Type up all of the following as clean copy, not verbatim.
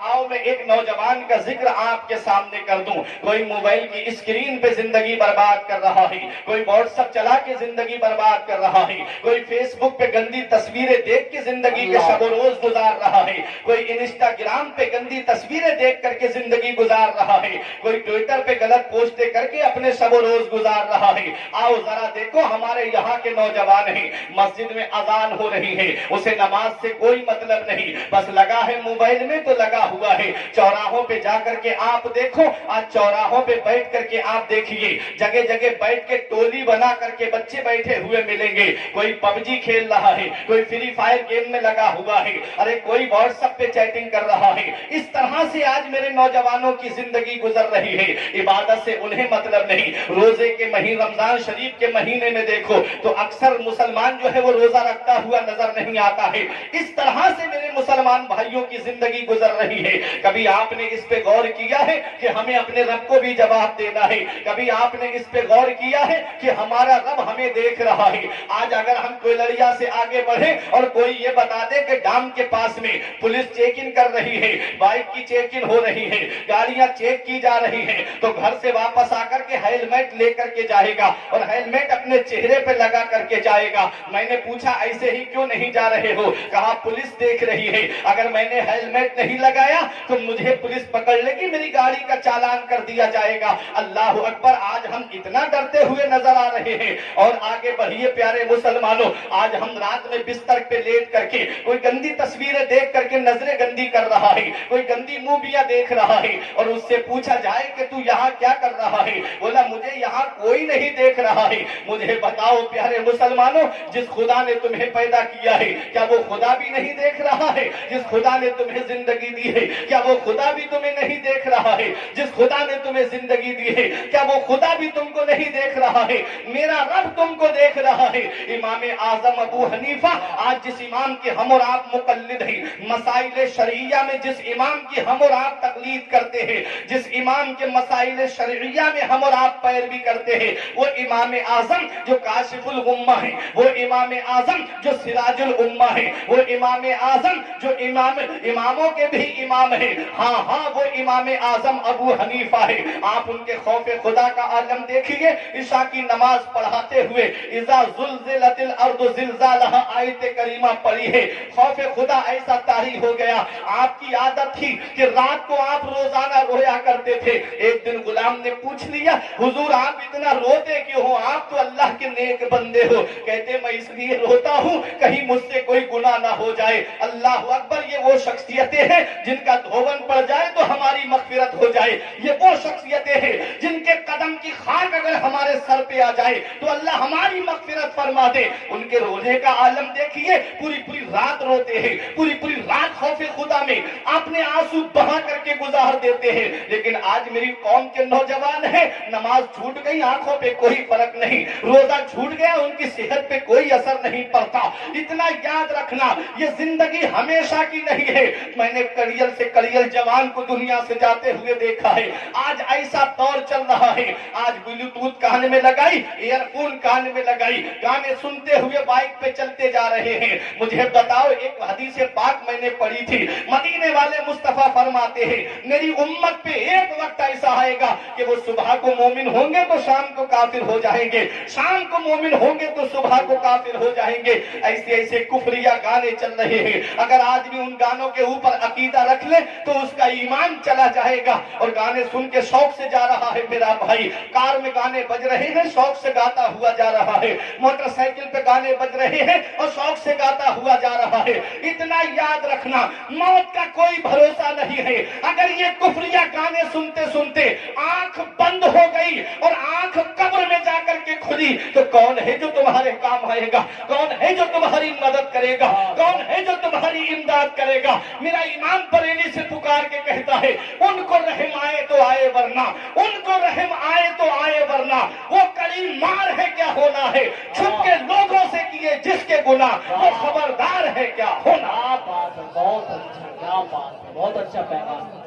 आओ मैं एक नौजवान का जिक्र आपके सामने कर दूं। कोई मोबाइल की स्क्रीन पे जिंदगी बर्बाद कर रहा है, कोई व्हाट्सएप चला के जिंदगी बर्बाद कर रहा है, कोई फेसबुक पे गंदी तस्वीरें देख के जिंदगी के शब रोज गुजार रहा है, कोई इंस्टाग्राम पे गंदी तस्वीरें देख करके जिंदगी गुजार रहा है, कोई ट्विटर पे गलत पोस्टें करके अपने शब रोज गुजार रहा है। आओ जरा देखो, हमारे यहाँ के नौजवान हैं, मस्जिद में अजान हो रही है, उसे नमाज से कोई मतलब नहीं, बस लगा है मोबाइल में तो लगा हुआ है। चौराहों पे जाकर के आप देखो, आज चौराहों पे बैठ करके आप देखिए, जगह जगह बैठ के टोली बना करके बच्चे बैठे हुए मिलेंगे। कोई पबजी खेल रहा है, कोई फ्री फायर गेम में लगा हुआ है, अरे कोई व्हाट्सएप पे चैटिंग कर रहा है। इस तरह से आज मेरे नौजवानों की जिंदगी गुजर रही है। इबादत से उन्हें मतलब नहीं। रोजे के महीने, रमजान शरीफ के महीने में देखो तो अक्सर मुसलमान जो है वो रोजा रखता हुआ नजर नहीं आता है। इस तरह से मेरे मुसलमान भाइयों की जिंदगी गुजर रही है। कभी आपने इस पे गौर किया है कि हमें अपने रब को भी जवाब देना है? कभी आपने इस पे गौर किया है कि हमारा रब हमें देख रहा है? आज अगर हम कोयलरिया से आगे बढ़े और कोई ये बता दे कि डाम के पास में पुलिस चेक इन कर रही है, बाइक की चेक इन हो रही है, गाड़ियां चेक की जा रही है, तो घर से वापस आकर के हेलमेट लेकर के जाएगा और हेलमेट अपने चेहरे पे लगा करके जाएगा। मैंने पूछा ऐसे ही क्यों नहीं जा रहे हो? कहा पुलिस देख रही है, अगर मैंने हेलमेट नहीं लगाया तो मुझे पुलिस पकड़ लेगी, मेरी गाड़ी का चालान कर दिया जाएगा। अल्लाह अकबर, आज हम इतना डरते हुए नजर आ रहे हैं। और आगे बढ़िए प्यारे मुसलमानों, आज हम रात में बिस्तर पे लेट करके कोई गंदी तस्वीरें देख करके नजरें गंदी कर रहा है, कोई गंदी मूवियां देख रहा है, और उससे पूछा जाए कि तू यहाँ क्या कर रहा है? बोला मुझे यहाँ कोई नहीं देख रहा है। मुझे बताओ प्यारे मुसलमानों, जिस खुदा ने तुम्हें पैदा किया है, क्या वो खुदा भी नहीं देख रहा है? जिस खुदा ने तुम्हें जिंदगी दी है, क्या वो खुदा भी तुम्हें नहीं देख रहा है? जिस खुदा ने तुम्हें जिंदगी दी है, क्या वो खुदा भी तुमको नहीं देख रहा है? मेरा रब तुमको देख रहा है। इमाम आजम अबू हनीफा, आज जिस इमाम के हम और आप मुकल्लिद हैं, मसाइल शरइया में जिस इमाम की हम और आप तकलीद करते हैं, जिस इमाम के मसाइल शरइया में हम और आप पैरवी करते हैं, वो इमाम आजम जो काशिफुल उम्मा है, वो इमाम आजम जो सिराजुल उम्मा है, वो इमाम आजम जो इमामों के भी इमाम है। हाँ हाँ, वो इमाम आजम अबू हनीफा है। आप उनके खौफे खुदा का आलम देखिए। ईशा की नमाज पढ़ाते हुए इज़ा ज़ुल्ज़िलतिल अर्दु ज़िलज़ालहा आयत करीमा पढ़ी है। खौफे खुदा ऐसा तारी हो गया। आपकी आदत थी कि रात को आप रोजाना रोया करते थे। एक दिन गुलाम ने पूछ लिया, हुजूर आप इतना रोते क्यों हो? आप तो अल्लाह के नेक बंदे हो। कहते मैं इसलिए रोता हूँ कहीं मुझसे कोई गुनाह ना हो जाए। अल्लाह अकबर, ये वो शख्सियतें हैं जिनका धोवन पड़ जाए तो हमारी मगफिरत हो जाए। ये वो शख्सियतें हैं जिनके कदम की खाक अगर हमारे सर पे आ जाए तो अल्लाह हमारी मगफिरत फरमा दे। उनके रोजे का आलम देखिए, पूरी पूरी रात रोते हैं, पूरी पूरी रात खौफे खुदा में अपने आंसू बहा करके गुजार देते हैं। लेकिन आज मेरी कौम के नौजवान है, नमाज छूट गई, आंखों पे कोई फर्क नहीं, रोजा छूट गया, उनकी सेहत पे कोई असर नहीं पड़ता। इतना याद रखना, ये जिंदगी हमेशा की नहीं है। मैंने करियल से करियल जवान को दुनिया से जाते हुए देखा है। आज ऐसा दौर चल रहा है, आज ब्लूटूथ कान में लगाई, ईयरफोन कान में लगाई, गाने सुनते हुए बाइक पे चलते जा रहे हैं। मुझे बताओ, एक हदीस पाक मैंने पढ़ी थी, मदीने वाले मुस्तफा फरमाते हैं मेरी उम्मत पे एक वक्त ऐसा आएगा कि वो सुबह को मोमिन होंगे तो शाम को काफिर हो जाएंगे, शाम को मोमिन होंगे तो सुबह को काफिर हो जाएंगे। ऐसे ऐसे कुफरिया गाने चल रहे हैं। अगर आदमी उन गानों के ऊपर अकीदा रख ले तो उसका ईमान चला जाएगा। और गाने सुन के शौक से जा रहा है मेरा भाई, कार में गाने बज रहे हैं, शौक से गाता हुआ जा रहा है, मोटरसाइकिल पे गाने बज रहे हैं और शौक से गाता हुआ जा रहा है। इतना याद रखना, मौत का कोई भरोसा नहीं है। अगर ये कुफरिया गाने सुनते सुनते आंख बंद हो गई और आंख कब्र में जाकर के खुली तो कौन है जो तुम्हारे काम आएगा? कौन है जो तुम्हारी मदद करेगा? कौन है जो तुम्हारी इमदाद करेगा? मेरा ईमान बरेली से पुकार के कहता है, उनको रहम आए तो आए वरना, उनको रहम आए तो आए वरना, वो कड़ी मार है क्या होना है, छुप के लोगों से किए जिसके गुनाह वो खबरदार है क्या होना। बात है, बहुत अच्छा, क्या बात है, बहुत अच्छा पैगाम।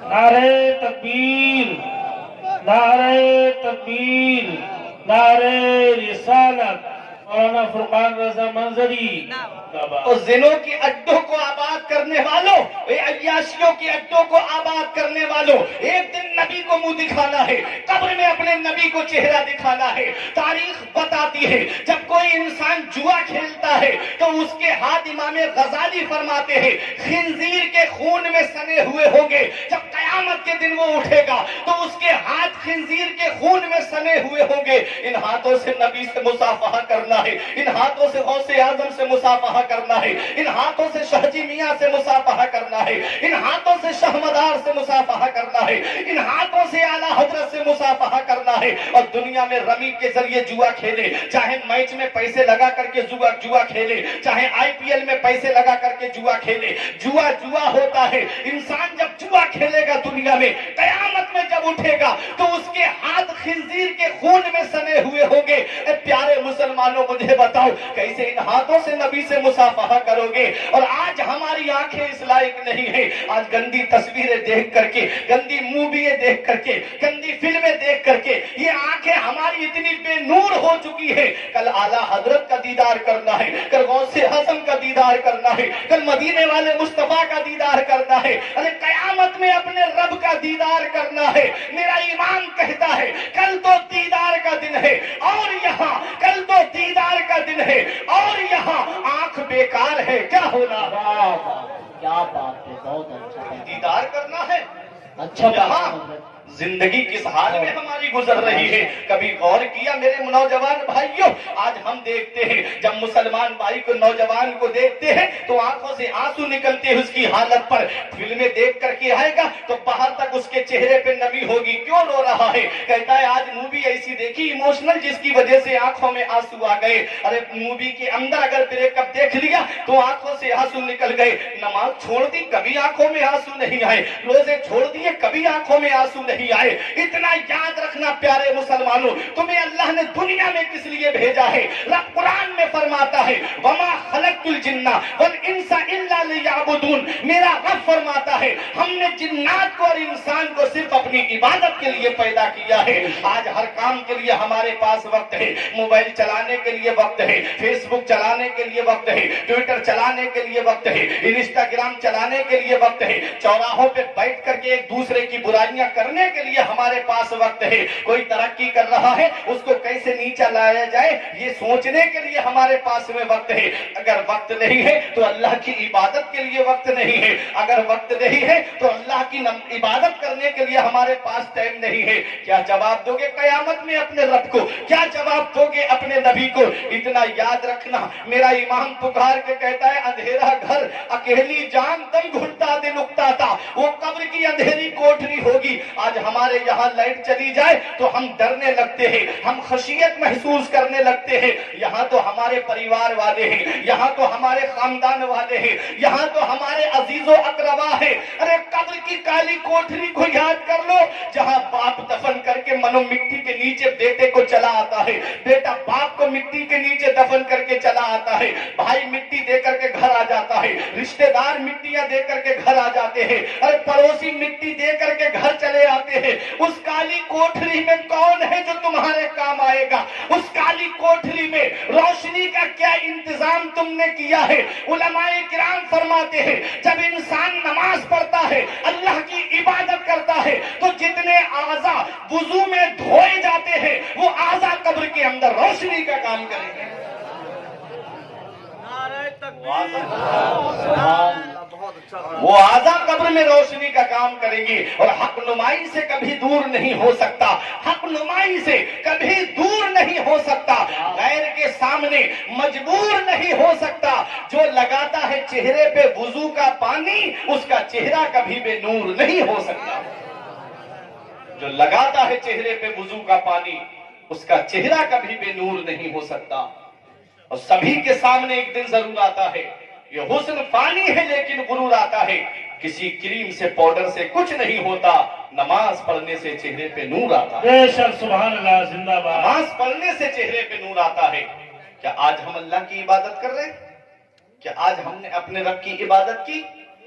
नारे तकबीर, नारे तकबीर, नारे रिसालत, मौलाना फुरकान रजा मंजरी तो जिनों के अड्डों को आबाद करने वालों, अय्याशियों के अड्डों को आबाद करने वालों, एक दिन नबी को मुंह दिखाना है, कब्र में अपने नबी को चेहरा दिखाना है। तारीख बताती है जब कोई इंसान जुआ खेलता है तो उसके हाथ इमाम गजाली फरमाते हैं खिंजीर के खून में सने हुए होंगे। जब कयामत के दिन वो उठेगा तो उसके हाथ खिंजीर के खून में सने हुए होंगे। इन हाथों से नबी से मुसाफहा करना है, इन हाथों से गौसे आजम से मुसाफहा करना है, इन हाथों से शहजी मियां से मुसाफहा करना है, इन हाथों से शहमदार से मुसाफहा करना है, इन हाथों से आला हजरत से मुसाफहा करना है। और दुनिया में रमी के जरिए जुआ खेले, चाहे मैच में पैसे लगा करके जुआ खेले, चाहे आईपीएल में पैसे लगा करके जुआ खेले, जुआ होता है। इंसान जब जुआ खेलेगा दुनिया में, कयामत में जब उठेगा तो उसके हाथ खिंजीर के खून में सने हुए होंगे। प्यारे मुसलमानों, मुझे बताओ कैसे इन हाथों से नबी से मुसाफहा करोगे? और आज हमारी आंखें इस लायक नहीं है। आज गंदी तस्वीरें देख करके, गंदी मूवीएं देख करके, गंदी फिल्में देख करके ये आंखें हमारी इतनी बेनूर हो चुकी है। कल आला हजरत का दीदार करना है, कल गौसे आज़म का दीदार करना है, कल मदीने वाले मुस्तफा का दीदार करना है, अरे कयामत में अपने रब का दीदार करना है। मेरा ईमान कहता है कल तो दीदार का दिन है और यहाँ कल तो दीदार का दिन है और यहाँ आंख बेकार है। क्या होना? क्या बात है, बहुत अच्छा दीदार करना है। अच्छा यहाँ जिंदगी किस हाल में हमारी गुजर रही है, कभी गौर किया मेरे नौजवान भाइयों? आज हम देखते हैं जब मुसलमान भाई को, नौजवान को देखते हैं तो आंखों से आंसू निकलते हैं उसकी हालत पर। फिल्में देख करके आएगा तो बाहर तक उसके चेहरे पे नमी होगी। क्यों रो रहा है? कहता है आज मूवी ऐसी देखी इमोशनल जिसकी वजह से आंखों में आंसू आ गए। अरे मूवी के अंदर अगर ब्रेकअप देख लिया तो आंखों से आंसू निकल गए। नमाज छोड़ दी, कभी आंखों में आंसू नहीं आए। रोजे छोड़ दिए, कभी आंखों में आंसू नहीं आए। इतना याद रखना प्यारे मुसलमानों, तुम्हें अल्लाह ने दुनिया में किस लिए भेजा है? रब कुरान में फरमाता है वमा खलक़तुल जिन्ना वल इंसा इल्ला लियअबुदून। मेरा रब फरमाता है हमने जिन्नात को और इंसान को सिर्फ अपनी इबादत के लिए पैदा किया है। आज हर काम के लिए हमारे पास वक्त है। मोबाइल चलाने के लिए वक्त है, फेसबुक चलाने के लिए वक्त है, ट्विटर चलाने के लिए वक्त है, इंस्टाग्राम चलाने के लिए वक्त है, चौराहों पे बैठ करके एक दूसरे की बुराइयां करने के लिए हमारे पास वक्त है। कोई तरक्की कर रहा है उसको कैसे नीचा लाया जाए ये सोचने के लिए हमारे पास में वक्त है। अगर वक्त नहीं है तो अल्लाह की इबादत के लिए वक्त नहीं है। अगर वक्त नहीं है तो अल्लाह की इबादत करने के लिए हमारे पास टाइम नहीं है। क्या जवाब दोगे कयामत में अपने रब को? क्या जवाब दोगे अपने नबी को? इतना याद रखना। मेरा इमाम पुकार के कहता है अंधेरा घर अकेली जान दम घुलता दिल उगता था, वो कब्र की अंधेरी कोठरी होगी। आज हमारे यहाँ लाइट चली जाए तो हम डरने लगते हैं, हम खशियत महसूस करने लगते हैं। यहाँ तो हमारे परिवार वाले हैं, यहाँ तो हमारे खानदान वाले हैं, यहाँ तो हमारे अजीजो अकरबा है। अरे कब्र की काली कोठरी को याद कर लो जहाँ बाप दफन करके मनो मिट्टी के नीचे बेटे को चला आता है, बेटा बाप को मिट्टी के नीचे दफन करके चला आता है, भाई मिट्टी दे करके घर आ जाता है, रिश्तेदार मिट्टियां दे करके घर आ जाते हैं, अरे पड़ोसी मिट्टी दे करके घर चले आते हैं। उस काली कोठरी में कौन है जो तुम्हारे काम आएगा? उस काली कोठरी में रोशनी का क्या इंतजाम तुमने किया है? उलमाए किराम फरमाते हैं जब इंसान नमाज पढ़ता है, अल्लाह की इबादत करता है तो जितने आज़ा वुजू में धोए जाते हैं वो आज़ा कब्र के अंदर रोशनी का काम करेंगे। वो आज़ा कब्र में रोशनी का काम करेंगे और हक नुमाई से कभी दूर नहीं हो सकता, हक नुमाई से कभी दूर नहीं हो सकता, गैर के सामने मजबूर नहीं हो सकता। जो लगाता है चेहरे पे वुजू का पानी उसका चेहरा कभी बेनूर नहीं हो सकता। जो लगाता है चेहरे पे वुजू का पानी उसका चेहरा कभी बेनूर नहीं हो सकता। और सभी के सामने एक दिन जरूर आता है। ये हुस्न फानी है लेकिन गुरूर आता है। किसी क्रीम से पाउडर से कुछ नहीं होता, नमाज पढ़ने से चेहरे पे नूर आता है। बेशक सुभान अल्लाह, जिंदाबाद। नमाज पढ़ने से चेहरे पे नूर आता है। क्या आज हम अल्लाह की इबादत कर रहे हैं? क्या आज हमने अपने रब की इबादत की?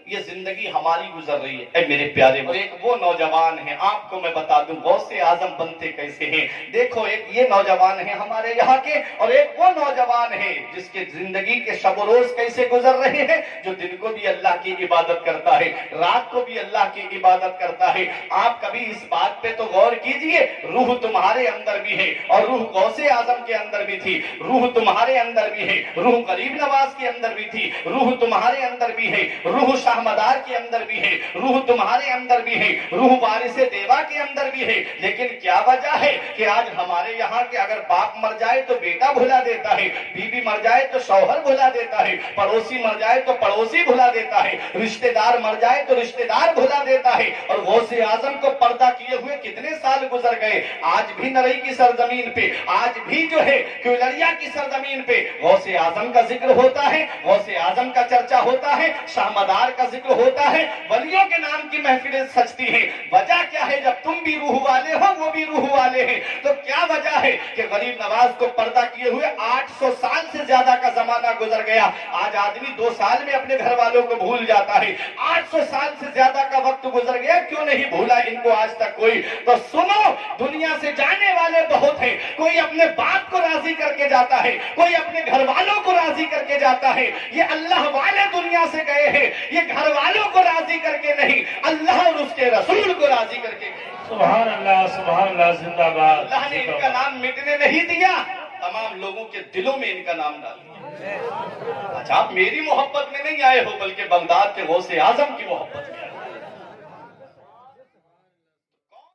یہ زندگی ہماری گزر رہی ہے اے میرے پیارے. اور ایک وہ نوجوان ہیں, آپ کو میں بتا دوں غوث اعظم بنتے کیسے ہیں. دیکھو ایک یہ نوجوان ہیں ہمارے یہاں کے, اور ایک وہ نوجوان ہے جس کے زندگی کے شب و روز کیسے گزر رہے ہیں, جو دن کو بھی اللہ کی عبادت کرتا ہے, رات کو بھی اللہ کی عبادت کرتا ہے. آپ کبھی اس بات پہ تو غور کیجئے, روح تمہارے اندر بھی ہے اور روح غوث اعظم کے اندر بھی تھی, روح تمہارے اندر بھی ہے, روح غریب نواز کے اندر بھی تھی, روح تمہارے اندر بھی ہے, روح شاہ مدار کے اندر بھی ہے, روح تمہارے اندر بھی ہے, روح وارث دیوا کے اندر بھی ہے. لیکن کیا وجہ ہے کہ آج ہمارے یہاں کے اگر باپ مر جائے تو بیٹا بھلا دیتا ہے, بیوی مر جائے تو شوہر بھلا دیتا ہے, پڑوسی مر جائے تو پڑوسی بھلا دیتا ہے, رشتہ دار مر جائے تو رشتہ دار بھلا دیتا ہے. اور غوث اعظم کو پردہ کیے ہوئے کتنے سال گزر گئے. آج بھی نرئی کی سرزمین پہ, آج بھی جو ہے کیولڑیا کی سرزمین پہ غوث اعظم کا ذکر ہوتا ہے, غوث اعظم کا چرچا ہوتا ہے, شاہ مدار کا ذکر ہوتا ہے, ولیوں کے نام کی محفلیں سجتی ہیں. وجہ کیا ہے؟ جب تم بھی روح والے ہو وہ بھی روح والے ہیں, تو کیا وجہ ہے کہ غریب نواز کو پردہ کیے ہوئے 800 سال سے زیادہ کا زمانہ گزر گیا. آج آدمی 2 سال میں اپنے گھر والوں کو بھول جاتا ہے, 800 سال سے زیادہ کا وقت گزر گیا, کیوں نہیں بھولا ان کو آج تک کوئی؟ تو سنو, دنیا سے جانے والے بہت ہیں, کوئی اپنے باپ کو راضی کر کے جاتا ہے, کوئی اپنے گھر والوں کو راضی کر کے جاتا ہے. یہ اللہ والے دنیا سے گئے ہیں, یہ گھر والوں کو راضی کر کے نہیں, اللہ اور اس کے رسول کو راضی کر کے گئے. سبحان اللہ زندہ باد. اللہ نے ان کا نام مٹنے نہیں دیا, تمام لوگوں کے دلوں میں ان کا نام ڈال دیا. اچھا آپ میری محبت میں نہیں آئے ہو, بلکہ بغداد کے غوث اعظم کی محبت میں آئے.